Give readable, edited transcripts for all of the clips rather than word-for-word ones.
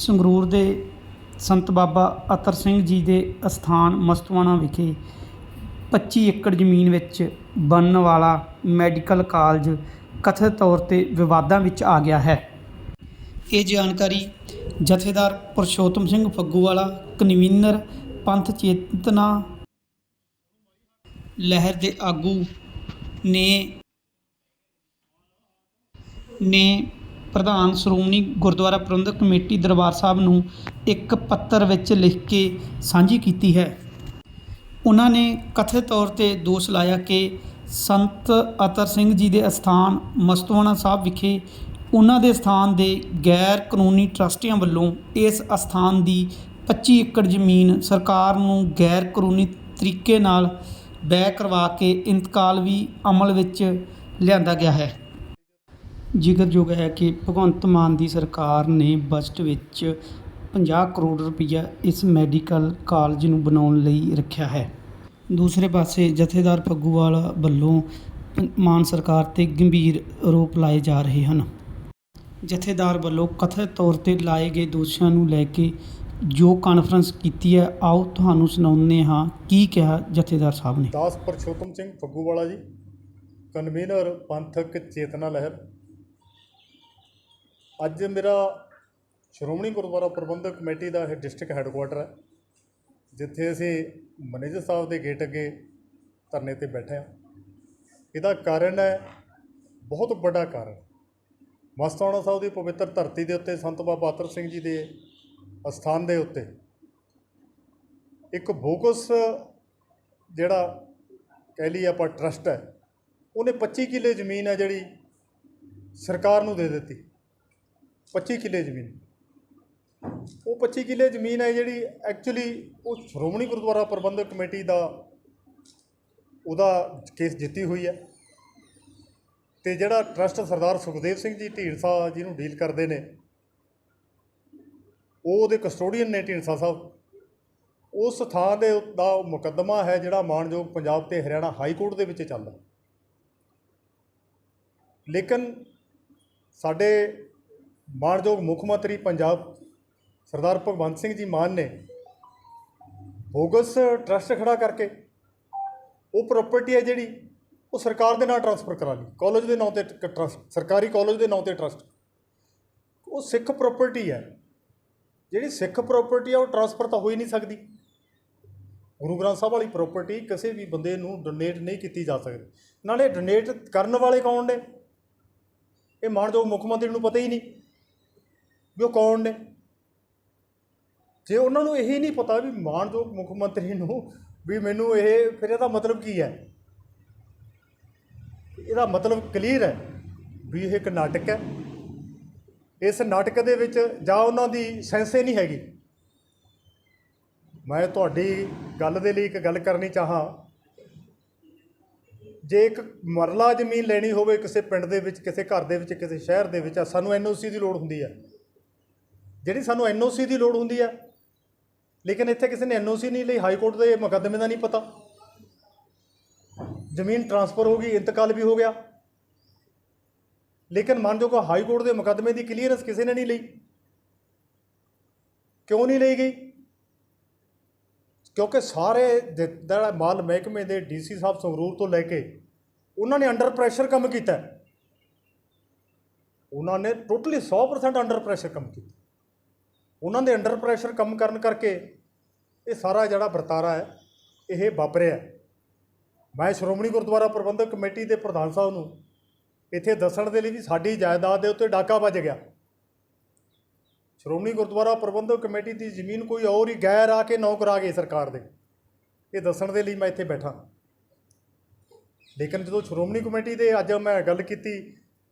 ਸੰਗਰੂਰ ਦੇ ਸੰਤ ਬਾਬਾ ਅਤਰ ਸਿੰਘ ਜੀ ਦੇ ਅਸਥਾਨ ਮਸਤੂਆਣਾ ਵਿਖੇ 25 ਏਕੜ ਜ਼ਮੀਨ ਵਿੱਚ ਬਣਨ ਵਾਲਾ ਮੈਡੀਕਲ ਕਾਲਜ ਕਥਿਤ ਤੌਰ 'ਤੇ ਵਿਵਾਦਾਂ ਵਿੱਚ ਆ ਗਿਆ ਹੈ। ਇਹ ਜਾਣਕਾਰੀ ਜਥੇਦਾਰ ਪੁਰਸ਼ੋਤਮ ਸਿੰਘ ਫੱਗੂਵਾਲਾ, ਕਨਵੀਨਰ ਪੰਥ ਚੇਤਨਾ ਲਹਿਰ ਦੇ ਆਗੂ ਨੇ ਪ੍ਰਧਾਨ ਸ਼੍ਰੋਮਣੀ ਗੁਰਦੁਆਰਾ ਪ੍ਰਬੰਧਕ ਕਮੇਟੀ ਦਰਬਾਰ ਸਾਹਿਬ ਨੂੰ ਇੱਕ ਪੱਤਰ ਵਿੱਚ ਲਿਖ ਕੇ ਸਾਂਝੀ ਕੀਤੀ ਹੈ। ਉਹਨਾਂ ਨੇ ਕਥਿਤ ਤੌਰ 'ਤੇ ਦੋਸ਼ ਲਾਇਆ ਕਿ ਸੰਤ ਅਤਰ ਸਿੰਘ ਜੀ ਦੇ ਅਸਥਾਨ ਮਸਤੂਆਣਾ ਸਾਹਿਬ ਵਿਖੇ ਉਹਨਾਂ ਦੇ ਸਥਾਨ ਦੇ ਗੈਰ ਕਾਨੂੰਨੀ ਟਰਸਟੀਆਂ ਵੱਲੋਂ ਇਸ ਅਸਥਾਨ ਦੀ 25 ਏਕੜ ਜ਼ਮੀਨ ਸਰਕਾਰ ਨੂੰ ਗੈਰ ਕਾਨੂੰਨੀ ਤਰੀਕੇ ਨਾਲ ਬੈਅ ਕਰਵਾ ਕੇ ਇੰਤਕਾਲ ਵੀ ਅਮਲ ਵਿੱਚ ਲਿਆਂਦਾ ਗਿਆ ਹੈ। ਜ਼ਿਕਰਯੋਗ ਹੈ ਕਿ ਭਗਵੰਤ ਮਾਨ ਦੀ ਸਰਕਾਰ ਨੇ ਬਜਟ ਵਿੱਚ 50 ਕਰੋੜ ਰੁਪਈਆ ਇਸ ਮੈਡੀਕਲ ਕਾਲਜ ਨੂੰ ਬਣਾਉਣ ਲਈ ਰੱਖਿਆ ਹੈ। ਦੂਸਰੇ ਪਾਸੇ ਜਥੇਦਾਰ ਫੱਗੂਵਾਲਾ ਵੱਲੋਂ ਮਾਨ ਸਰਕਾਰ 'ਤੇ ਗੰਭੀਰ ਆਰੋਪ ਲਾਏ ਜਾ ਰਹੇ ਹਨ। ਜਥੇਦਾਰ ਵੱਲੋਂ ਕਥਿਤ ਤੌਰ 'ਤੇ ਲਾਏ ਗਏ ਦੋਸ਼ਾਂ ਨੂੰ ਲੈ ਕੇ ਜੋ ਕਾਨਫਰੰਸ ਕੀਤੀ ਹੈ, ਆਓ ਤੁਹਾਨੂੰ ਸੁਣਾਉਂਦੇ ਹਾਂ ਕੀ ਕਿਹਾ ਜਥੇਦਾਰ ਸਾਹਿਬ ਨੇ। ਦਾਸ ਪੁਰਸ਼ੋਤਮ ਸਿੰਘ ਫੱਗੂਵਾਲਾ ਜੀ, ਕਨਵੀਨਰ ਪੰਥਕ ਚੇਤਨਾ ਲਹਿਰ। ਅੱਜ ਮੇਰਾ ਸ਼੍ਰੋਮਣੀ ਗੁਰਦੁਆਰਾ ਪ੍ਰਬੰਧਕ ਕਮੇਟੀ ਦਾ ਇਹ ਡਿਸਟ੍ਰਿਕਟ ਹੈੱਡਕੁਆਟਰ ਹੈ, ਜਿੱਥੇ ਅਸੀਂ ਮੈਨੇਜਰ ਸਾਹਿਬ ਦੇ ਗੇਟ ਅੱਗੇ ਧਰਨੇ 'ਤੇ ਬੈਠੇ ਹਾਂ। ਇਹਦਾ ਕਾਰਨ ਹੈ, ਬਹੁਤ ਵੱਡਾ ਕਾਰਨ, ਮਸਤੂਆਣਾ ਸਾਹਿਬ ਦੀ ਪਵਿੱਤਰ ਧਰਤੀ ਦੇ ਉੱਤੇ ਸੰਤ ਬਾਬਾ ਅਤਰ ਸਿੰਘ ਜੀ ਦੇ ਅਸਥਾਨ ਦੇ ਉੱਤੇ ਇੱਕ ਬੋਗਸ ਜਿਹੜਾ ਕਹਿ ਲਈਏ ਆਪਾਂ ਟਰਸਟ ਹੈ, ਉਹਨੇ 25 ਕਿੱਲੇ ਜ਼ਮੀਨ ਹੈ ਜਿਹੜੀ ਸਰਕਾਰ ਨੂੰ ਦੇ ਦਿੱਤੀ। 25 ਕਿੱਲੇ ਜ਼ਮੀਨ, ਉਹ 25 ਕਿੱਲੇ ਜ਼ਮੀਨ ਹੈ ਜਿਹੜੀ ਐਕਚੁਅਲੀ ਉਹ ਸ਼੍ਰੋਮਣੀ ਗੁਰਦੁਆਰਾ ਪ੍ਰਬੰਧਕ ਕਮੇਟੀ ਦਾ ਉਹਦਾ ਕੇਸ ਜਿੱਤੀ ਹੋਈ ਹੈ, ਅਤੇ ਜਿਹੜਾ ਟਰਸਟ ਸਰਦਾਰ ਸੁਖਦੇਵ ਸਿੰਘ ਜੀ ਢੀਂਡਸਾ ਜਿਹਨੂੰ ਡੀਲ ਕਰਦੇ ਨੇ, ਉਹ ਉਹਦੇ ਕਸਟੋਡੀਅਨ ਨੇ ਢੀਂਡਸਾ ਸਾਹਿਬ। ਉਸ ਥਾਂ ਦੇ ਦਾ ਮੁਕੱਦਮਾ ਹੈ ਜਿਹੜਾ ਮਾਣਯੋਗ ਪੰਜਾਬ ਅਤੇ ਹਰਿਆਣਾ ਹਾਈ ਕੋਰਟ ਦੇ ਵਿੱਚ ਚੱਲਦਾ। ਲੇਕਿਨ ਸਾਡੇ ਮਾਣਯੋਗ ਮੁੱਖ ਮੰਤਰੀ ਪੰਜਾਬ ਸਰਦਾਰ ਭਗਵੰਤ ਸਿੰਘ ਜੀ ਮਾਨ ਨੇ ਬੋਗਸ ਟਰਸਟ ਖੜਾ ਕਰਕੇ ਉਹ ਪ੍ਰਾਪਰਟੀ ਹੈ ਜਿਹੜੀ ਉਹ ਸਰਕਾਰ ਦੇ ਨਾਂ ਟਰਾਂਸਫਰ ਕਰਾ ਲਈ। ਕਾਲਜ ਦੇ ਨਾਂ 'ਤੇ ਟਰਸਟ, ਸਰਕਾਰੀ ਕਾਲਜ ਦੇ ਨਾਂ 'ਤੇ ਟਰਸਟ। ਉਹ ਸਿੱਖ ਪ੍ਰਾਪਰਟੀ ਹੈ, ਜਿਹੜੀ ਸਿੱਖ ਪ੍ਰਾਪਰਟੀ ਆ ਉਹ ਟਰਾਂਸਫਰ ਤਾਂ ਹੋ ਹੀ ਨਹੀਂ ਸਕਦੀ। ਗੁਰੂ ਗ੍ਰੰਥ ਸਾਹਿਬ ਵਾਲੀ ਪ੍ਰਾਪਰਟੀ ਕਿਸੇ ਵੀ ਬੰਦੇ ਨੂੰ ਡੋਨੇਟ ਨਹੀਂ ਕੀਤੀ ਜਾ ਸਕਦੀ। ਨਾਲੇ ਡੋਨੇਟ ਕਰਨ ਵਾਲੇ ਕੌਣ ਨੇ, ਇਹ ਮਾਣਯੋਗ ਮੁੱਖ ਮੰਤਰੀ ਨੂੰ ਪਤਾ ਹੀ ਨਹੀਂ ਵੀ ਉਹ ਕੌਣ ਨੇ। ਜੇ ਉਹਨਾਂ ਨੂੰ ਇਹੀ ਨਹੀਂ ਪਤਾ ਵੀ ਮਾਣਯੋਗ ਮੁੱਖ ਮੰਤਰੀ ਨੂੰ ਵੀ ਮੈਨੂੰ ਇਹ, ਫਿਰ ਇਹਦਾ ਮਤਲਬ ਕੀ ਹੈ? ਇਹਦਾ ਮਤਲਬ ਕਲੀਅਰ ਹੈ ਵੀ ਇਹ ਇੱਕ ਨਾਟਕ ਹੈ। ਇਸ ਨਾਟਕ ਦੇ ਵਿੱਚ ਜਾਂ ਉਹਨਾਂ ਦੀ ਸੈਂਸੇ ਨਹੀਂ ਹੈਗੀ। ਮੈਂ ਤੁਹਾਡੀ ਗੱਲ ਦੇ ਲਈ ਇੱਕ ਗੱਲ ਕਰਨੀ ਚਾਹਾਂ, ਜੇ ਇੱਕ ਮਰਲਾ ਜ਼ਮੀਨ ਲੈਣੀ ਹੋਵੇ ਕਿਸੇ ਪਿੰਡ ਦੇ ਵਿੱਚ, ਕਿਸੇ ਘਰ ਦੇ ਵਿੱਚ, ਕਿਸੇ ਸ਼ਹਿਰ ਦੇ ਵਿੱਚ, ਸਾਨੂੰ NOC ਦੀ ਲੋੜ ਹੁੰਦੀ ਹੈ। ਜਿਹੜੀ ਸਾਨੂੰ NOC ਦੀ ਲੋੜ ਹੁੰਦੀ ਹੈ, ਲੇਕਿਨ ਇੱਥੇ ਕਿਸੇ ਨੇ NOC ਨਹੀਂ ਲਈ। ਹਾਈ ਕੋਰਟ ਦੇ ਮੁਕੱਦਮੇ ਦਾ ਨਹੀਂ ਪਤਾ, ਜ਼ਮੀਨ ਟਰਾਂਸਫਰ ਹੋ ਗਈ, ਇੰਤਕਾਲ ਵੀ ਹੋ ਗਿਆ, ਲੇਕਿਨ ਮਾਨਯੋਗ ਹਾਈ ਕੋਰਟ ਦੇ ਮੁਕੱਦਮੇ ਦੀ ਕਲੀਅਰੈਂਸ ਕਿਸੇ ਨੇ ਨਹੀਂ ਲਈ। ਕਿਉਂ ਨਹੀਂ ਲਈ ਗਈ? ਕਿਉਂਕਿ ਸਾਰੇ ਜਿਹੜਾ ਮਾਲ ਮਹਿਕਮੇ ਦੇ DC ਸਾਹਿਬ ਸੰਗਰੂਰ ਤੋਂ ਲੈ ਕੇ ਉਹਨਾਂ ਨੇ ਅੰਡਰ ਪ੍ਰੈਸ਼ਰ ਕੰਮ ਕੀਤਾ। ਉਹਨਾਂ ਨੇ ਟੋਟਲੀ 100% ਅੰਡਰ ਪ੍ਰੈਸ਼ਰ ਕੰਮ ਕੀਤਾ। ਉਹਨਾਂ ਦੇ ਅੰਡਰ ਪ੍ਰੈਸ਼ਰ ਕੰਮ ਕਰਨ ਕਰਕੇ ਇਹ ਸਾਰਾ ਜਿਹੜਾ ਵਰਤਾਰਾ ਹੈ ਇਹ ਵਾਪਰਿਆ। ਮੈਂ ਸ਼੍ਰੋਮਣੀ ਗੁਰਦੁਆਰਾ ਪ੍ਰਬੰਧਕ ਕਮੇਟੀ ਦੇ ਪ੍ਰਧਾਨ ਸਾਹਿਬ ਨੂੰ ਇੱਥੇ ਦੱਸਣ ਦੇ ਲਈ ਵੀ ਸਾਡੀ ਜਾਇਦਾਦ ਦੇ ਉੱਤੇ ਡਾਕਾ ਵੱਜ ਗਿਆ। ਸ਼੍ਰੋਮਣੀ ਗੁਰਦੁਆਰਾ ਪ੍ਰਬੰਧਕ ਕਮੇਟੀ ਦੀ ਜ਼ਮੀਨ ਕੋਈ ਹੋਰ ਹੀ ਗੈਰ ਆ ਕੇ ਨੌ ਕਰਾ ਗਏ ਸਰਕਾਰ ਦੇ, ਇਹ ਦੱਸਣ ਦੇ ਲਈ ਮੈਂ ਇੱਥੇ ਬੈਠਾ। ਲੇਕਿਨ ਜਦੋਂ ਸ਼੍ਰੋਮਣੀ ਕਮੇਟੀ ਦੇ ਅੱਜ ਮੈਂ ਗੱਲ ਕੀਤੀ,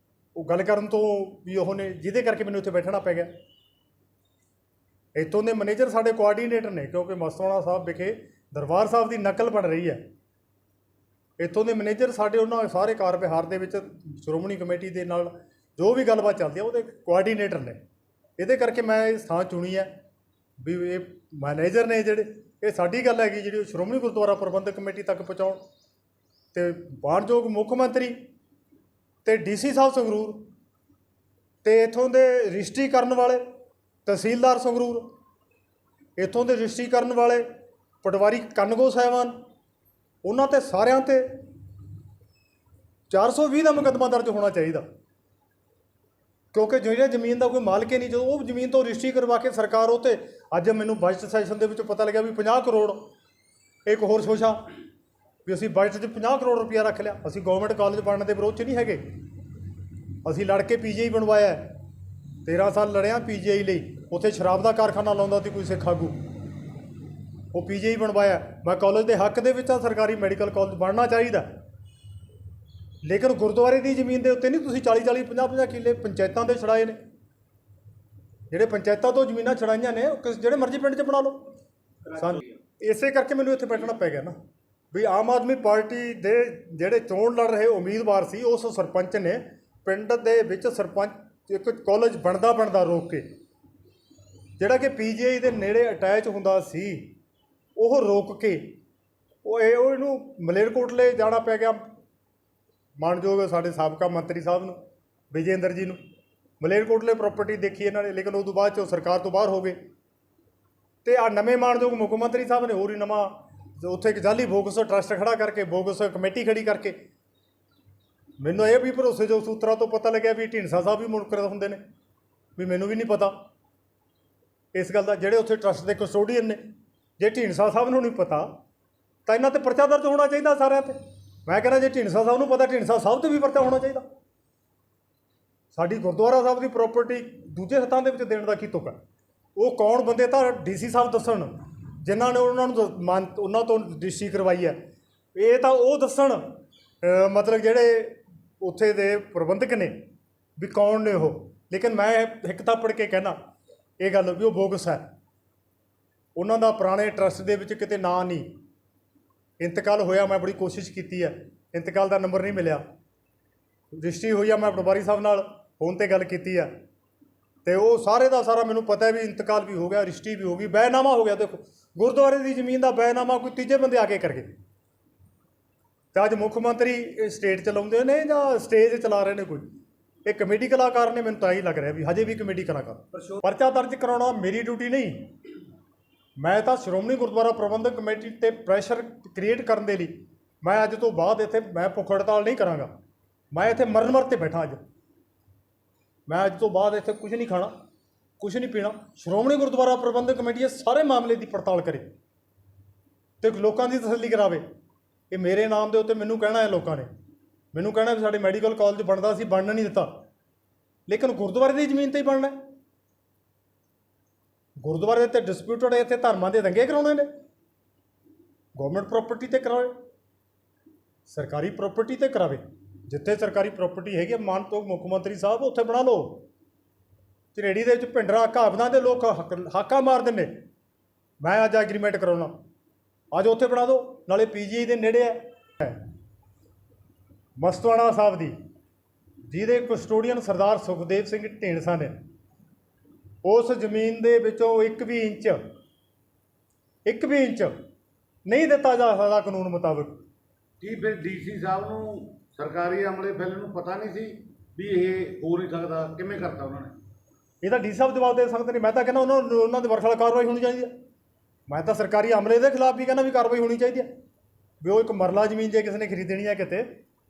ਉਹ ਗੱਲ ਕਰਨ ਤੋਂ ਵੀ ਉਹ ਨੇ, ਜਿਹਦੇ ਕਰਕੇ ਮੈਨੂੰ ਇੱਥੇ ਬੈਠਣਾ ਪੈ ਗਿਆ। ਇੱਥੋਂ ਦੇ ਮੈਨੇਜਰ ਸਾਡੇ ਕੋਆਰਡੀਨੇਟਰ ਨੇ, ਕਿਉਂਕਿ ਮਸਤੂਆਣਾ ਸਾਹਿਬ ਵਿਖੇ ਦਰਬਾਰ ਸਾਹਿਬ ਦੀ ਨਕਲ ਬਣ ਰਹੀ ਹੈ। ਇੱਥੋਂ ਦੇ ਮੈਨੇਜਰ ਸਾਡੇ ਉਹਨਾਂ ਸਾਰੇ ਕਾਰ ਵਿਹਾਰ ਦੇ ਵਿੱਚ ਸ਼੍ਰੋਮਣੀ ਕਮੇਟੀ ਦੇ ਨਾਲ ਜੋ ਵੀ ਗੱਲਬਾਤ ਚੱਲਦੀ ਹੈ ਉਹਦੇ ਕੋਆਰਡੀਨੇਟਰ ਨੇ। ਇਹਦੇ ਕਰਕੇ ਮੈਂ ਇਹ ਥਾਂ ਚੁਣੀ ਹੈ ਵੀ ਇਹ ਮੈਨੇਜਰ ਨੇ ਜਿਹੜੇ, ਇਹ ਸਾਡੀ ਗੱਲ ਹੈਗੀ ਜਿਹੜੀ ਸ਼੍ਰੋਮਣੀ ਗੁਰਦੁਆਰਾ ਪ੍ਰਬੰਧਕ ਕਮੇਟੀ ਤੱਕ ਪਹੁੰਚਾਉਣ। ਅਤੇ ਮਾਣਯੋਗ ਮੁੱਖ ਮੰਤਰੀ ਅਤੇ DC ਸਾਹਿਬ ਸੰਗਰੂਰ ਅਤੇ ਇੱਥੋਂ ਦੇ ਰਜਿਸਟਰੀ ਕਰਨ ਵਾਲੇ ਤਹਿਸੀਲਦਾਰ ਸੰਗਰੂਰ, ਇੱਥੋਂ ਦੇ ਰਜਿਸਟਰੀ ਕਰਨ ਵਾਲੇ ਪਟਵਾਰੀ ਕਨਗੋ ਸਾਹਿਬਾਨ, ਉਹਨਾਂ 'ਤੇ ਸਾਰਿਆਂ 'ਤੇ 420 ਦਾ ਮੁਕੱਦਮਾ ਦਰਜ ਹੋਣਾ ਚਾਹੀਦਾ, ਕਿਉਂਕਿ ਜਿਹੜੇ ਜ਼ਮੀਨ ਦਾ ਕੋਈ ਮਾਲਕ ਹੀ ਨਹੀਂ, ਜਦੋਂ ਉਹ ਜ਼ਮੀਨ ਤੋਂ ਰਜਿਸਟਰੀ ਕਰਵਾ ਕੇ ਸਰਕਾਰ ਉਹ 'ਤੇ, ਅੱਜ ਮੈਨੂੰ ਬਜਟ ਸੈਸ਼ਨ ਦੇ ਵਿੱਚ ਪਤਾ ਲੱਗਿਆ ਵੀ 50 ਕਰੋੜ ਇੱਕ ਹੋਰ ਸੋਚਾ ਵੀ ਅਸੀਂ ਬਜਟ 'ਚ 50 ਕਰੋੜ ਰੁਪਇਆ ਰੱਖ ਲਿਆ। ਅਸੀਂ ਗੌਰਮੈਂਟ ਕਾਲਜ ਬਣਨ ਦੇ ਵਿਰੋਧ 'ਚ ਨਹੀਂ ਹੈਗੇ, ਅਸੀਂ ਲੜ ਕੇ PGI ਬਣਵਾਇਆ, 13 ਸਾਲ ਲੜਿਆ PGI ਲਈ। ਉੱਥੇ ਸ਼ਰਾਬ ਦਾ ਕਾਰਖਾਨਾ ਲਾਉਂਦਾ ਸੀ ਕੋਈ ਸਿੱਖ ਆਗੂ, ਉਹ PGI ਬਣਵਾਇਆ। ਮੈਂ ਕਾਲਜ ਦੇ ਹੱਕ ਦੇ ਵਿੱਚ ਆ, ਸਰਕਾਰੀ ਮੈਡੀਕਲ ਕਾਲਜ ਬਣਨਾ ਚਾਹੀਦਾ, ਲੇਕਿਨ ਗੁਰਦੁਆਰੇ ਦੀ ਜ਼ਮੀਨ ਦੇ ਉੱਤੇ ਨਹੀਂ ਤੁਸੀਂ 40-40 50-50 ਕਿੱਲੇ ਪੰਚਾਇਤਾਂ ਦੇ ਛੜਾਏ ਨੇ। ਜਿਹੜੇ ਪੰਚਾਇਤਾਂ ਤੋਂ ਜ਼ਮੀਨਾਂ ਛੜਾਈਆਂ ਨੇ ਉਹ ਜਿਹੜੇ ਮਰਜ਼ੀ ਪਿੰਡ 'ਚ ਬਣਾ ਲਓ। ਸਾਨੂੰ ਇਸੇ ਕਰਕੇ ਮੈਨੂੰ ਇੱਥੇ ਬੈਠਣਾ ਪੈ ਗਿਆ ਨਾ, ਵੀ ਆਮ ਆਦਮੀ ਪਾਰਟੀ ਦੇ ਜਿਹੜੇ ਚੋਣ ਲੜ ਰਹੇ ਉਮੀਦਵਾਰ ਸੀ, ਉਸ ਸਰਪੰਚ ਨੇ ਪਿੰਡ ਦੇ ਵਿੱਚ ਸਰਪੰਚ ਇੱਕ ਕਾਲਜ ਬਣਦਾ ਰੋਕ ਕੇ, ਜਿਹੜਾ ਕਿ PGI ਦੇ ਨੇੜੇ ਅਟੈਚ ਹੁੰਦਾ ਸੀ, ਉਹ ਰੋਕ ਕੇ ਉਹ ਇਹਨੂੰ ਮਲੇਰਕੋਟਲੇ ਜਾਣਾ ਪੈ ਗਿਆ। ਮਾਣਯੋਗ ਸਾਡੇ ਸਾਬਕਾ ਮੰਤਰੀ ਸਾਹਿਬ ਨੂੰ, ਵਿਜੇ ਇੰਦਰ ਜੀ ਨੂੰ, ਮਲੇਰਕੋਟਲੇ ਪ੍ਰਾਪਰਟੀ ਦੇਖੀ ਇਹਨਾਂ ਨੇ, ਲੇਕਿਨ ਉਦੋਂ ਬਾਅਦ 'ਚੋਂ ਸਰਕਾਰ ਤੋਂ ਬਾਹਰ ਹੋ ਗਏ। ਅਤੇ ਆਹ ਨਵੇਂ ਮਾਣਯੋਗ ਮੁੱਖ ਮੰਤਰੀ ਸਾਹਿਬ ਨੇ ਹੋਰ ਹੀ ਨਵਾਂ ਉੱਥੇ ਇੱਕ ਜਾਲੀ ਬੋਗਸ ਟਰਸਟ ਖੜਾ ਕਰਕੇ, ਬੋਗਸ ਕਮੇਟੀ ਖੜੀ ਕਰਕੇ, ਮੈਨੂੰ ਇਹ ਵੀ ਭਰੋਸੇਯੋਗ ਸੂਤਰਾਂ ਤੋਂ ਪਤਾ ਲੱਗਿਆ ਵੀ ਢੀਂਡਸਾ ਸਾਹਿਬ ਵੀ ਮੁਨਕਰਦ ਹੁੰਦੇ ਨੇ, ਵੀ ਮੈਨੂੰ ਵੀ ਨਹੀਂ ਪਤਾ ਇਸ ਗੱਲ ਦਾ। ਜਿਹੜੇ ਉੱਥੇ ਟਰਸਟ ਦੇ ਕਸਟੋਡੀਅਨ ਨੇ, ਜੇ ਢੀਂਡਸਾ ਸਾਹਿਬ ਨੂੰ ਨਹੀਂ ਪਤਾ ਤਾਂ ਇਹਨਾਂ 'ਤੇ ਪਰਚਾ ਦਰਜ ਹੋਣਾ ਚਾਹੀਦਾ ਸਾਰਿਆਂ 'ਤੇ। ਮੈਂ ਕਹਿੰਦਾ ਜੇ ਢੀਂਡਸਾ ਸਾਹਿਬ ਨੂੰ ਪਤਾ, ਢੀਂਡਸਾ ਸਾਹਿਬ 'ਤੇ ਵੀ ਪਰਚਾ ਹੋਣਾ ਚਾਹੀਦਾ। ਸਾਡੀ ਗੁਰਦੁਆਰਾ ਸਾਹਿਬ ਦੀ ਪ੍ਰਾਪਰਟੀ ਦੂਜੇ ਹੱਥਾਂ ਦੇ ਵਿੱਚ ਦੇਣ ਦਾ ਕੀ ਤੁਕ ਹੈ? ਉਹ ਕੌਣ ਬੰਦੇ ਤਾਂ DC ਸਾਹਿਬ ਦੱਸਣ, ਜਿਨ੍ਹਾਂ ਨੇ ਉਹਨਾਂ ਤੋਂ ਰਜਿਸਟਰੀ ਕਰਵਾਈ ਹੈ। ਇਹ ਤਾਂ ਉਹ ਦੱਸਣ, ਮਤਲਬ ਜਿਹੜੇ ਉੱਥੇ ਦੇ ਪ੍ਰਬੰਧਕ ਨੇ ਵੀ ਕੌਣ ਨੇ ਉਹ। ਲੇਕਿਨ ਮੈਂ ਇੱਕ ਥੱਪੜ ਕੇ ਕਹਿਣਾ ਇਹ ਗੱਲ ਵੀ ਉਹ ਬੋਗਸ ਹੈ। ਉਹਨਾਂ ਦਾ ਪੁਰਾਣੇ ਟਰਸਟ ਦੇ ਵਿੱਚ ਕਿਤੇ ਨਾਂ ਨਹੀਂ, ਇੰਤਕਾਲ ਹੋਇਆ, ਮੈਂ ਬੜੀ ਕੋਸ਼ਿਸ਼ ਕੀਤੀ ਹੈ, ਇੰਤਕਾਲ ਦਾ ਨੰਬਰ ਨਹੀਂ ਮਿਲਿਆ। ਰਜਿਸਟਰੀ ਹੋਈ ਆ, ਮੈਂ ਪਟਵਾਰੀ ਸਾਹਿਬ ਨਾਲ ਫੋਨ 'ਤੇ ਗੱਲ ਕੀਤੀ ਆ, ਅਤੇ ਉਹ ਸਾਰੇ ਦਾ ਸਾਰਾ ਮੈਨੂੰ ਪਤਾ ਵੀ ਇੰਤਕਾਲ ਵੀ ਹੋ ਗਿਆ, ਰਜਿਸਟਰੀ ਵੀ ਹੋ ਗਈ, ਬੈਨਾਮਾ ਹੋ ਗਿਆ। ਦੇਖੋ ਗੁਰਦੁਆਰੇ ਦੀ ਜ਼ਮੀਨ ਦਾ ਬੈਨਾਮਾ ਕੋਈ ਤੀਜੇ ਬੰਦੇ ਆ ਕੇ ਕਰ ਗਏ, ਅਤੇ ਅੱਜ ਮੁੱਖ ਮੰਤਰੀ ਸਟੇਟ ਚਲਾਉਂਦੇ ਨੇ ਜਾਂ ਸਟੇਜ ਚਲਾ ਰਹੇ ਨੇ ਕੋਈ। ਇਹ ਕਮੇਡੀ ਕਲਾਕਾਰ ਨੇ, ਮੈਨੂੰ ਤਾਂ ਹੀ ਲੱਗ ਰਿਹਾ ਵੀ ਹਜੇ ਵੀ ਕਮੇਡੀ ਕਲਾਕਾਰ। ਪਰਚਾ ਦਰਜ ਕਰਾਉਣਾ ਮੇਰੀ ਡਿਊਟੀ ਨਹੀਂ, ਮੈਂ ਤਾਂ ਸ਼੍ਰੋਮਣੀ ਗੁਰਦੁਆਰਾ ਪ੍ਰਬੰਧਕ ਕਮੇਟੀ 'ਤੇ ਪ੍ਰੈਸ਼ਰ ਕ੍ਰੀਏਟ ਕਰਨ ਦੇ ਲਈ ਮੈਂ ਅੱਜ ਤੋਂ ਬਾਅਦ ਇੱਥੇ ਮੈਂ ਭੁੱਖ ਹੜਤਾਲ ਨਹੀਂ ਕਰਾਂਗਾ। ਮੈਂ ਇੱਥੇ ਮਰਨ 'ਤੇ ਬੈਠਾ ਅੱਜ। ਮੈਂ ਅੱਜ ਤੋਂ ਬਾਅਦ ਇੱਥੇ ਕੁਝ ਨਹੀਂ ਖਾਣਾ, ਕੁਝ ਨਹੀਂ ਪੀਣਾ। ਸ਼੍ਰੋਮਣੀ ਗੁਰਦੁਆਰਾ ਪ੍ਰਬੰਧਕ ਕਮੇਟੀ ਇਹ ਸਾਰੇ ਮਾਮਲੇ ਦੀ ਪੜਤਾਲ ਕਰੇ ਅਤੇ ਲੋਕਾਂ ਦੀ ਤਸੱਲੀ ਕਰਾਵੇ। ਇਹ ਮੇਰੇ ਨਾਮ ਦੇ ਉੱਤੇ ਮੈਨੂੰ ਕਹਿਣਾ ਹੈ, ਲੋਕਾਂ ਨੇ ਮੈਨੂੰ ਕਹਿਣਾ ਵੀ ਸਾਡੇ ਮੈਡੀਕਲ ਕਾਲਜ ਬਣਦਾ ਸੀ, ਬਣਨ ਨਹੀਂ ਦਿੱਤਾ, ਲੇਕਿਨ ਗੁਰਦੁਆਰੇ ਦੀ ਜ਼ਮੀਨ 'ਤੇ ਹੀ ਬਣਨਾ। ਗੁਰਦੁਆਰੇ 'ਤੇ ਡਿਸਪਿਊਟਡ ਇੱਥੇ ਧਰਮਾਂ ਦੇ ਦੰਗੇ ਕਰਾਉਣੇ ਨੇ, ਗੌਰਮੈਂਟ ਪ੍ਰਾਪਰਟੀ 'ਤੇ ਕਰਾਵੇ, ਸਰਕਾਰੀ ਪ੍ਰਾਪਰਟੀ 'ਤੇ ਕਰਾਵੇ। ਜਿੱਥੇ ਸਰਕਾਰੀ ਪ੍ਰਾਪਰਟੀ ਹੈਗੀ, ਮਾਨਯੋਗ ਮੁੱਖ ਮੰਤਰੀ ਸਾਹਿਬ ਉੱਥੇ ਬਣਾ ਲਓ। ਝਰੇੜੀ ਦੇ ਵਿੱਚ ਭਿੰਡਰਾਂ ਘਾਬਦਾਂ ਦੇ ਲੋਕ ਹਾਕਾ ਮਾਰਦੇ ਨੇ, ਮੈਂ ਅੱਜ ਐਗਰੀਮੈਂਟ ਕਰਾਉਣਾ, ਅੱਜ ਉੱਥੇ ਬਣਾ ਦਿਓ, ਨਾਲੇ PGI ਦੇ ਨੇੜੇ ਹੈ। ਮਸਤਵਾਣਾ ਸਾਹਿਬ ਦੀ, ਜਿਹਦੇ ਕਸਟੋਡੀਅਨ ਸਰਦਾਰ ਸੁਖਦੇਵ ਸਿੰਘ ਢੀਂਡਸਾ ਨੇ, ਉਸ ਜ਼ਮੀਨ ਦੇ ਵਿੱਚੋਂ ਇੱਕ ਵੀ ਇੰਚ ਨਹੀਂ ਦਿੱਤਾ ਜਾ ਸਕਦਾ ਕਾਨੂੰਨ ਮੁਤਾਬਕ। ਕੀ ਫਿਰ DC ਸਾਹਿਬ ਨੂੰ ਸਰਕਾਰੀ ਅਮਲੇ ਬਿੱਲ ਨੂੰ ਪਤਾ ਨਹੀਂ ਸੀ ਵੀ ਇਹ ਹੋ ਨਹੀਂ ਸਕਦਾ? ਕਿਵੇਂ ਕਰਤਾ ਉਹਨਾਂ ਨੇ? ਇਹ ਤਾਂ DC ਸਾਹਿਬ ਜਵਾਬ ਦੇ ਸਕਦੇ ਨੇ। ਮੈਂ ਤਾਂ ਕਹਿੰਦਾ ਉਹਨਾਂ ਦੇ ਵਰਖਲਾ ਕਾਰਵਾਈ ਹੋਣੀ ਚਾਹੀਦੀ ਹੈ। ਮੈਂ ਤਾਂ ਸਰਕਾਰੀ ਅਮਲੇ ਦੇ ਖਿਲਾਫ ਵੀ ਕਹਿੰਦਾ ਵੀ ਕਾਰਵਾਈ ਹੋਣੀ ਚਾਹੀਦੀ ਹੈ। ਵੀ ਉਹ ਇੱਕ ਮਰਲਾ ਜ਼ਮੀਨ ਜੇ ਕਿਸੇ ਨੇ ਖਰੀਦਣੀ ਹੈ ਕਿਤੇ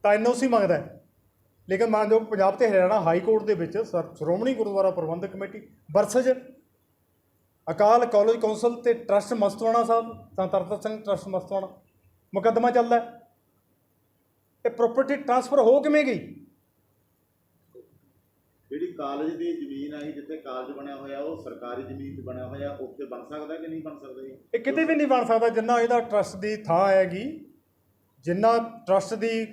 ਤਾਂ NOC ਮੰਗਦਾ ਹੈ, ਲੇਕਿਨ ਮਾਨਯੋਗ ਪੰਜਾਬ ਅਤੇ ਹਰਿਆਣਾ ਹਾਈ ਕੋਰਟ ਦੇ ਵਿੱਚ ਸ਼੍ਰੋਮਣੀ ਗੁਰਦੁਆਰਾ ਪ੍ਰਬੰਧਕ ਕਮੇਟੀ ਵਰਸਜ ਅਕਾਲ ਕਾਲਜ ਕੌਂਸਲ ਅਤੇ ਟਰੱਸਟ ਮਸਤਵਾਣਾ ਸਾਹਿਬ, ਸੰਤ ਸਿੰਘ ਟਰੱਸਟ ਮਸਤਵਾਣਾ, ਮੁਕੱਦਮਾ ਚੱਲਦਾ। ਇਹ ਪ੍ਰਾਪਰਟੀ ਟ੍ਰਾਂਸਫਰ ਹੋ ਕਿਵੇਂ ਗਈ? ਜਿਹੜੀ ਕਾਲਜ ਦੀ ਜ਼ਮੀਨ ਆਈ, ਜਿੱਥੇ ਕਾਲਜ ਬਣਿਆ ਹੋਇਆ, ਉਹ ਸਰਕਾਰੀ ਜ਼ਮੀਨ 'ਚ ਬਣਿਆ ਹੋਇਆ, ਉੱਥੇ ਬਣ ਸਕਦਾ ਕਿ ਨਹੀਂ ਬਣ ਸਕਦਾ ਜੀ? ਇਹ ਕਿਤੇ ਵੀ ਨਹੀਂ ਬਣ ਸਕਦਾ ਜਿੰਨਾ ਇਹਦਾ ਟਰੱਸਟ ਦੀ ਥਾਂ ਹੈਗੀ, ਜਿੰਨਾ ਟਰੱਸਟ ਦੀ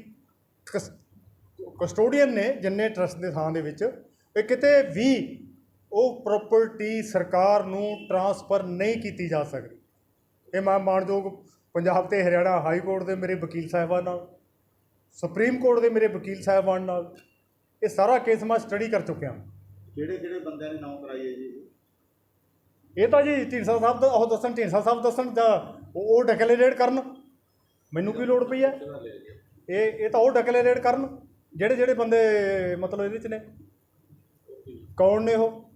ਕਸਟੋਡੀਅਨ ਨੇ, ਜਿੰਨੇ ਟਰੱਸਟ ਦੇ ਥਾਂ ਦੇ ਵਿੱਚ, ਇਹ ਕਿਤੇ ਵੀ ਉਹ ਪ੍ਰਾਪਰਟੀ ਸਰਕਾਰ ਨੂੰ ਟ੍ਰਾਂਸਫਰ ਨਹੀਂ ਕੀਤੀ ਜਾ ਸਕਦੀ। ਇਹ ਮੈਂ ਮਾਣਯੋਗ ਪੰਜਾਬ ਅਤੇ ਹਰਿਆਣਾ ਹਾਈ ਕੋਰਟ ਦੇ ਮੇਰੇ ਵਕੀਲ ਸਾਹਿਬਾਨ ਨਾਲ, ਸੁਪਰੀਮ ਕੋਰਟ ਦੇ ਮੇਰੇ ਵਕੀਲ ਸਾਹਿਬਾਨ ਨਾਲ ਇਹ ਸਾਰਾ ਕੇਸ ਮੈਂ ਸਟੱਡੀ ਕਰ ਚੁੱਕਿਆ। ਕਿਹੜੇ ਬੰਦਿਆਂ ਨੇ ਨਾਮ ਕਰਾਈ ਹੈ ਜੀ? ਇਹ ਤਾਂ ਜੀ ਢੀਂਡਸਾ ਸਾਹਿਬ ਦਾ ਉਹ ਦੱਸਣ, ਢੀਂਡਸਾ ਸਾਹਿਬ ਦੱਸਣ ਜਾਂ ਉਹ ਡਿਕਲੇਰੇਟ ਕਰਨ, ਮੈਨੂੰ ਕੀ ਲੋੜ ਪਈ ਹੈ? ਇਹ ਤਾਂ ਉਹ ਡਿਕਲੇਰੇਟ ਕਰਨ ਜਿਹੜੇ ਬੰਦੇ ਮਤਲਬ ਇਹਦੇ 'ਚ ਨੇ। ਕੌਣ ਨੇ ਉਹ?